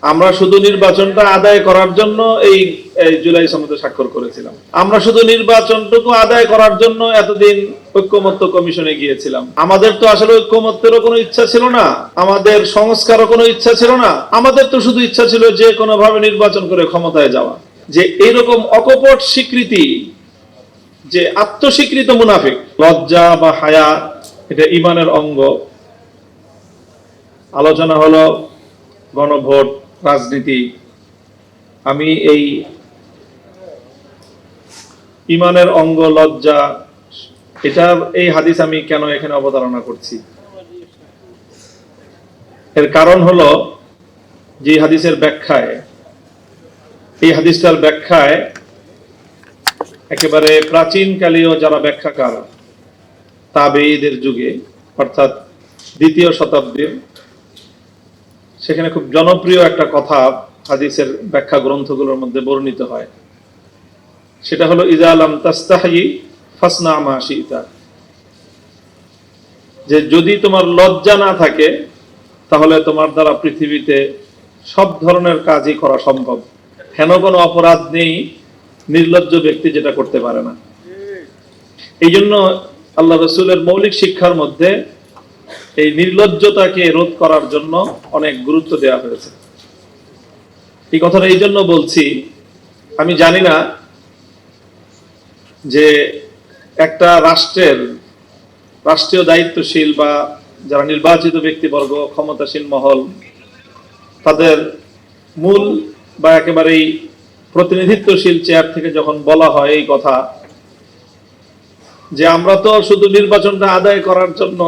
আমরা শুধু নির্বাচনটা আদায় করার জন্য এই জুলাই সনদে স্বাক্ষর করেছিলাম। আমরা শুধু নির্বাচনটুকু আদায় করার জন্য এতদিন ঐক্যমত্য কমিশনে গিয়েছিলাম। আমাদের তো আসলে ঐক্যমত্যেরও কোনো ইচ্ছা ছিল না, আমাদের সংস্কারও কোনো ইচ্ছা ছিল না। আমাদের তো শুধু ইচ্ছা ছিল যে কোনো ভাবে নির্বাচন করে ক্ষমতায় যাওয়া। যে এইরকম অকপট স্বীকৃতি, যে আত্মস্বীকৃত মুনাফিক, লজ্জা বা হায়া এটা ঈমানের অঙ্গ। আলোচনা হলো গণভোট, রাজনীতি। আমি এই ঈমানের অঙ্গ লজ্জা, এটা এই হাদিস আমি কেন এখানে অবতারণা করছি, এর কারণ হলো যে হাদিসের ব্যাখ্যায়, এই হাদিসটার ব্যাখ্যায় একেবারে প্রাচীনকালীয় যারা ব্যাখ্যাকার, তাবেঈদের যুগে অর্থাৎ দ্বিতীয় শতাব্দীর, সেখানে খুব জনপ্রিয় একটা কথা হাদিসের ব্যাখ্যা গ্রন্থগুলোর মধ্যে বর্ণিত হয়। সেটা হলো ইজা লাম তাস্তাহি ফাসনা মা শিতা, যে যদি তোমার লজ্জা না থাকে তাহলে তোমার দ্বারা পৃথিবীতে সব ধরনের কাজই করা সম্ভব। হেন কোনো অপরাধ নেই নির্লজ্জ ব্যক্তি যেটা করতে পারে না। এই জন্য আল্লাহ রাসূলের মৌলিক শিক্ষার মধ্যে এই নির্লজ্জতাকে রোধ করার জন্য অনেক গুরুত্ব দেওয়া হয়েছে। এই কথাটা এই জন্য বলছি, আমি জানি না যে একটা রাষ্ট্রের রাষ্ট্রীয় দায়িত্বশীল বা যারা নির্বাচিত ব্যক্তিবর্গ, ক্ষমতাসীন মহল, তাদের মূল বা একেবারেই প্রতিনিধিত্বশীল চেয়ার থেকে যখন বলা হয় এই কথা যে আমরা তো শুধু নির্বাচনটা আদায় করার জন্য,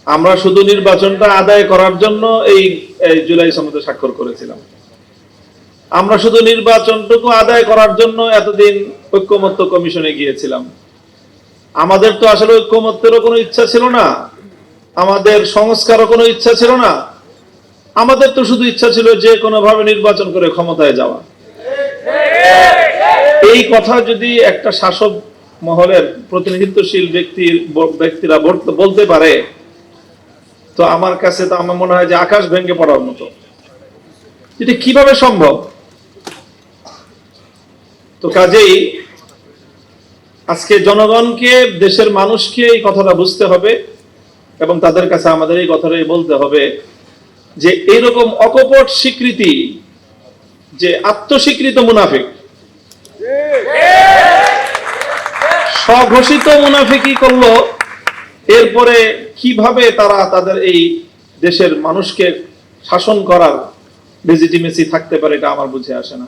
আমরা শুধু নির্বাচনটা আদায় করার জন্য এই জুলাই সনদে স্বাক্ষর করেছিলাম, আমরা শুধু নির্বাচনটুকু আদায় করার জন্য এতদিন ঐক্যমত্য কমিশনে গিয়েছিলাম। আমাদের তো আসলে ঐক্যমত্যেরও কোনো ইচ্ছা ছিল না, আমাদের সংস্কারও কোনো ইচ্ছা ছিল না। আমাদের তো শুধু ইচ্ছা ছিল যে কোনো ভাবে নির্বাচন করে ক্ষমতায় যাওয়া। এই কথা যদি একটা শাসক মহলের প্রতিনিধিত্বশীল ব্যক্তিরা বলতে পারে, তো আমার কাছে তো আমার মনে হয় যে আকাশ ভেঙে পড়ার মতো। এটা কিভাবে সম্ভব? তো কাজেই আজকে জনগণকে, দেশের মানুষকে এই কথাটা বুঝতে হবে এবং তাদের কাছে আমাদের এই কথাটাই বলতে হবে যে এইরকম অকপট স্বীকৃতি, যে আত্মস্বীকৃত মুনাফিক, স্বঘোষিত মুনাফিকি করলো, এরপরে কিভাবে তারা তাদের এই দেশের মানুষকে শাসন করার লেজিটিমেসি থাকতে পারে, এটা আমার বুঝে আসে না।